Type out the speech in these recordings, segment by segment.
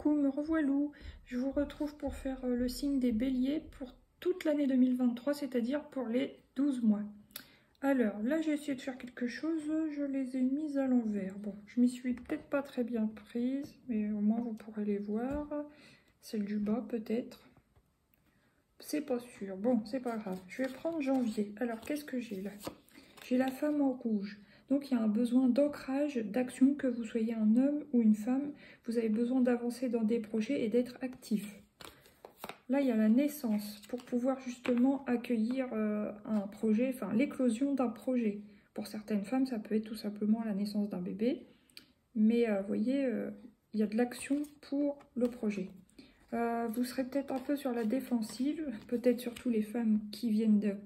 Coucou, me revoilou. Je vous retrouve pour faire le signe des béliers pour toute l'année 2023, c'est-à-dire pour les 12 mois. Alors, là j'ai essayé de faire quelque chose, je les ai mises à l'envers. Bon, je m'y suis peut-être pas très bien prise, mais au moins vous pourrez les voir. Celle du bas peut-être. C'est pas sûr. Bon, c'est pas grave. Je vais prendre janvier. Alors, qu'est-ce que j'ai là? J'ai la femme en rouge. Donc, il y a un besoin d'ancrage, d'action, que vous soyez un homme ou une femme. Vous avez besoin d'avancer dans des projets et d'être actif. Là, il y a la naissance pour pouvoir justement accueillir un projet, enfin l'éclosion d'un projet. Pour certaines femmes, ça peut être tout simplement la naissance d'un bébé. Mais vous voyez, il y a de l'action pour le projet. Vous serez peut-être un peu sur la défensive, peut-être surtout les femmes qui viendront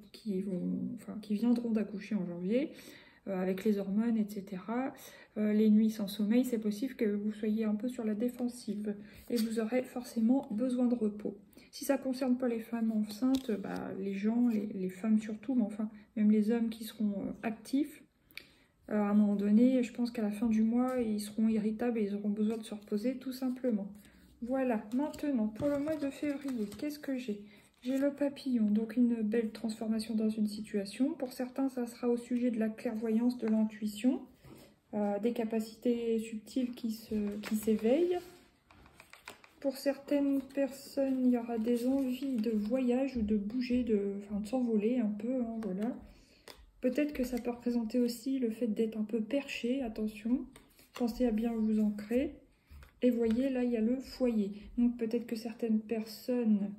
d'accoucher en janvier, avec les hormones, etc. Les nuits sans sommeil, c'est possible que vous soyez un peu sur la défensive et vous aurez forcément besoin de repos. Si ça ne concerne pas les femmes enceintes, les gens, les femmes surtout, mais enfin même les hommes qui seront actifs, à un moment donné, je pense qu'à la fin du mois, ils seront irritables et ils auront besoin de se reposer tout simplement. Voilà, maintenant, pour le mois de février, qu'est-ce que j'ai? J'ai le papillon, donc une belle transformation dans une situation. Pour certains, ça sera au sujet de la clairvoyance, de l'intuition, des capacités subtiles qui s'éveillent. Pour certaines personnes, il y aura des envies de voyage ou de bouger, de s'envoler un peu, hein, voilà. Peut-être que ça peut représenter aussi le fait d'être un peu perché, attention. Pensez à bien vous ancrer. Et voyez, là, il y a le foyer. Donc peut-être que certaines personnes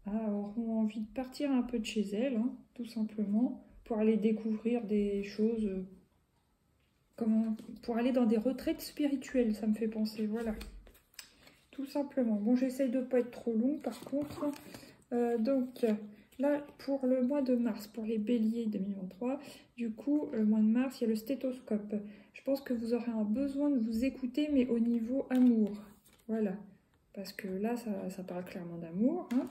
auront envie de partir un peu de chez elles, hein, tout simplement, pour aller découvrir des choses, pour aller dans des retraites spirituelles, ça me fait penser, voilà. Tout simplement. Bon, j'essaye de ne pas être trop long, par contre. Donc, là, pour le mois de mars, pour les béliers 2023, du coup, le mois de mars, il y a le stéthoscope. Je pense que vous aurez un besoin de vous écouter, mais au niveau amour. Voilà. Parce que là, ça parle clairement d'amour. Hein.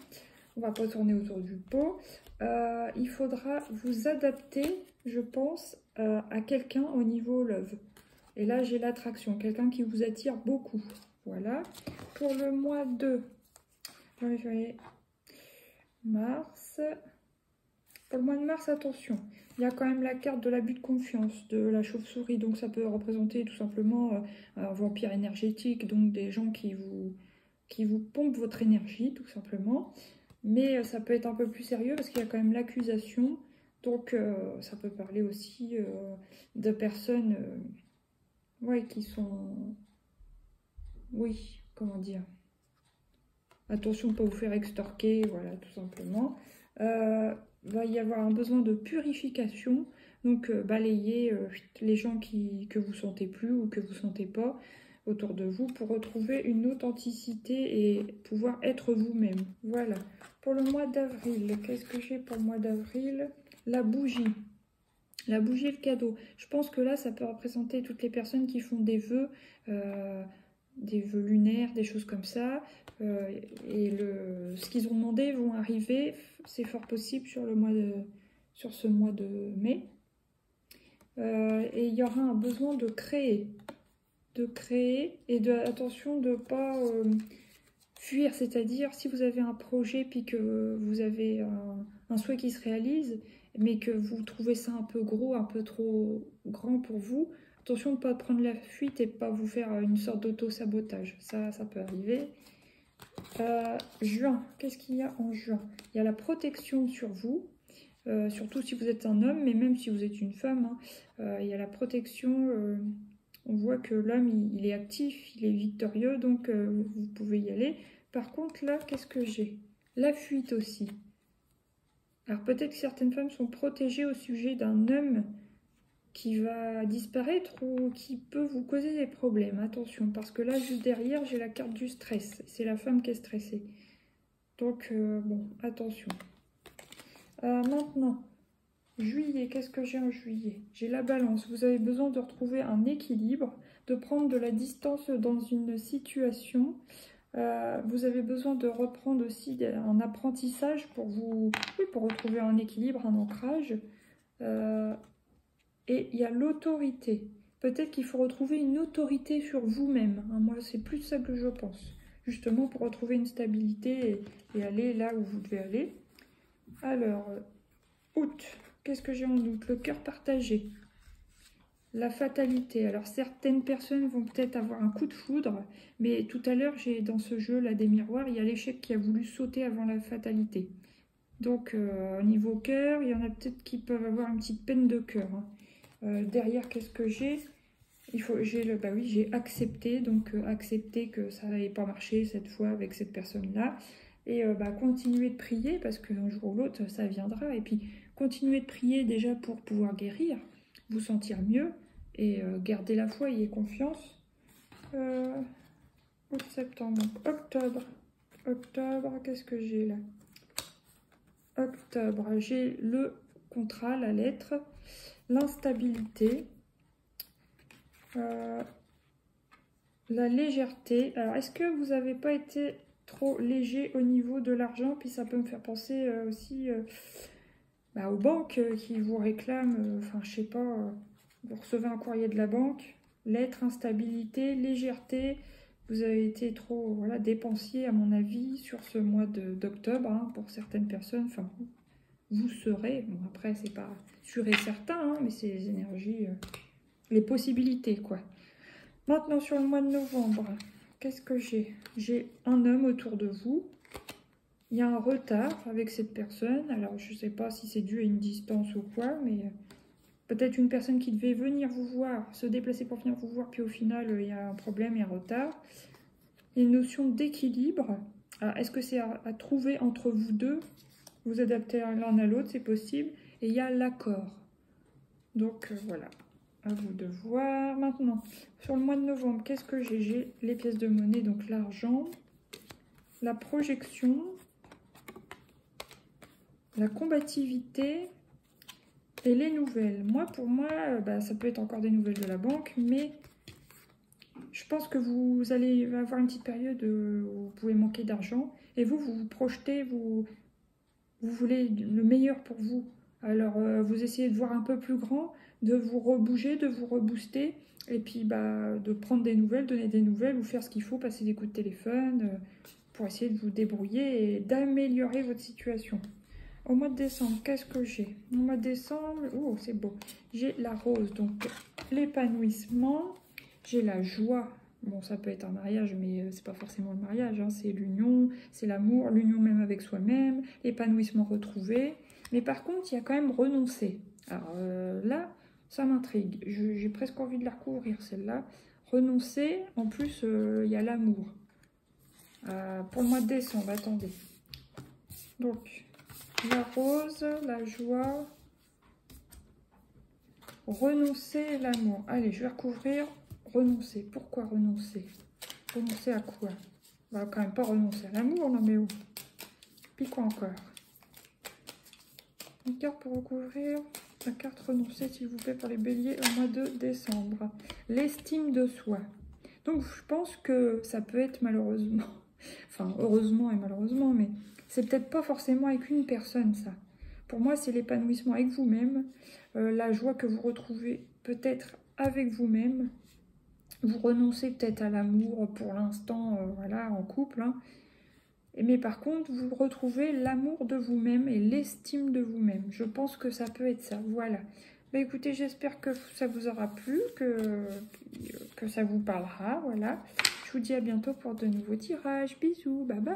On va pas tourner autour du pot. Il faudra vous adapter, je pense, à quelqu'un au niveau love. Et là, j'ai l'attraction. Quelqu'un qui vous attire beaucoup. Voilà. Pour le mois de mars. Pour le mois de mars, attention. Il y a quand même la carte de l'abus de confiance, de la chauve-souris. Donc ça peut représenter tout simplement un vampire énergétique. Donc des gens qui vous pompent votre énergie, tout simplement. Mais ça peut être un peu plus sérieux parce qu'il y a quand même l'accusation. Donc ça peut parler aussi de personnes qui sont... Oui, comment dire, attention de ne pas vous faire extorquer, voilà, tout simplement. Va y avoir un besoin de purification, donc balayer les gens que vous sentez plus ou que vous sentez pas autour de vous pour retrouver une authenticité et pouvoir être vous-même. Voilà. Pour le mois d'avril, qu'est-ce que j'ai pour le mois d'avril? La bougie. La bougie et le cadeau. Je pense que là, ça peut représenter toutes les personnes qui font des vœux lunaires, des choses comme ça. Et ce qu'ils ont demandé vont arriver. C'est fort possible sur ce mois de mai. Et il y aura un besoin de créer. Et attention de ne pas fuir. C'est-à-dire, si vous avez un projet puis que vous avez un souhait qui se réalise, mais que vous trouvez ça un peu gros, un peu trop grand pour vous, attention de ne pas prendre la fuite et de ne pas vous faire une sorte d'auto-sabotage. Ça peut arriver. Juin, qu'est-ce qu'il y a en juin? Il y a la protection sur vous, surtout si vous êtes un homme, mais même si vous êtes une femme. Hein, il y a la protection, on voit que l'homme, il est actif, il est victorieux, donc vous pouvez y aller. Par contre, là, qu'est-ce que j'ai? La fuite aussi. Alors peut-être que certaines femmes sont protégées au sujet d'un homme qui va disparaître ou qui peut vous causer des problèmes. Attention, parce que là, juste derrière, j'ai la carte du stress. C'est la femme qui est stressée. Donc, bon, attention. Maintenant, juillet, qu'est-ce que j'ai en juillet? J'ai la balance. Vous avez besoin de retrouver un équilibre, de prendre de la distance dans une situation. Vous avez besoin de reprendre aussi un apprentissage pour retrouver un équilibre, un ancrage. Et il y a l'autorité. Peut-être qu'il faut retrouver une autorité sur vous-même. Hein. Moi, c'est plus ça que je pense. Justement, pour retrouver une stabilité et aller là où vous devez aller. Alors, août. Qu'est-ce que j'ai en août? Le cœur partagé. La fatalité. Alors, certaines personnes vont peut-être avoir un coup de foudre. Mais tout à l'heure, j'ai dans ce jeu, là, des miroirs, il y a l'échec qui a voulu sauter avant la fatalité. Donc, au niveau cœur, il y en a peut-être qui peuvent avoir une petite peine de cœur. Hein. Derrière, qu'est-ce que j'ai? Bah oui, j'ai accepté, donc accepter que ça n'avait pas marché cette fois avec cette personne-là. Et bah, continuer de prier, parce qu'un jour ou l'autre, ça viendra. Et puis, continuer de prier déjà pour pouvoir guérir, vous sentir mieux, et garder la foi, ayez confiance. Août, septembre, donc octobre. Octobre, qu'est-ce que j'ai là? Octobre, j'ai le contrat, la lettre, l'instabilité, la légèreté. Alors, est-ce que vous n'avez pas été trop léger au niveau de l'argent? Puis ça peut me faire penser aussi bah, aux banques qui vous réclament, enfin, je sais pas, vous recevez un courrier de la banque, lettre, instabilité, légèreté. Vous avez été trop voilà, dépensier, à mon avis, sur ce mois d'octobre, hein, pour certaines personnes. Enfin, vous serez, bon après c'est pas sûr et certain, hein, mais c'est les énergies, les possibilités quoi. Maintenant sur le mois de novembre, qu'est-ce que j'ai? J'ai un homme autour de vous, il y a un retard avec cette personne, alors je sais pas si c'est dû à une distance ou quoi, mais peut-être une personne qui devait venir vous voir, se déplacer pour venir vous voir, puis au final il y a un problème, il y a un retard. Il y a une notion d'équilibre. Alors est-ce que c'est à trouver entre vous deux? Vous adapter l'un à l'autre, c'est possible. Et il y a l'accord. Donc voilà, à vous de voir. Maintenant, sur le mois de novembre, qu'est-ce que j'ai? J'ai les pièces de monnaie, donc l'argent, la projection, la combativité et les nouvelles. Moi, pour moi, bah, ça peut être encore des nouvelles de la banque, mais je pense que vous allez avoir une petite période où vous pouvez manquer d'argent. Et vous vous projetez, vous voulez le meilleur pour vous. Alors, vous essayez de voir un peu plus grand, de vous rebouger, de vous rebooster, et puis bah, de prendre des nouvelles, donner des nouvelles, ou faire ce qu'il faut, passer des coups de téléphone, pour essayer de vous débrouiller et d'améliorer votre situation. Au mois de décembre, qu'est-ce que j'ai? Au mois de décembre, oh, c'est beau. J'ai la rose, donc l'épanouissement, j'ai la joie. Bon, ça peut être un mariage, mais c'est pas forcément le mariage, hein. C'est l'union, c'est l'amour, l'union même avec soi-même, l'épanouissement retrouvé. Mais par contre, il y a quand même renoncer. Alors là, ça m'intrigue. J'ai presque envie de la recouvrir, celle-là. Renoncer, en plus, il y a l'amour. Pour le mois de décembre, attendez. Donc, la rose, la joie, renoncer, l'amour. Allez, je vais recouvrir. Renoncer. Pourquoi renoncer? Renoncer à quoi? On va quand même pas renoncer à l'amour, non mais où? Puis quoi encore? Une carte pour recouvrir. La carte renoncer, s'il vous plaît, pour les béliers au mois de décembre. L'estime de soi. Donc, je pense que ça peut être malheureusement, enfin, heureusement et malheureusement, mais c'est peut-être pas forcément avec une personne, ça. Pour moi, c'est l'épanouissement avec vous-même, la joie que vous retrouvez peut-être avec vous-même. Vous renoncez peut-être à l'amour pour l'instant, voilà, en couple, hein. Mais par contre, vous retrouvez l'amour de vous-même et l'estime de vous-même. Je pense que ça peut être ça, voilà. Bah écoutez, j'espère que ça vous aura plu, que ça vous parlera, voilà. Je vous dis à bientôt pour de nouveaux tirages. Bisous, bye bye.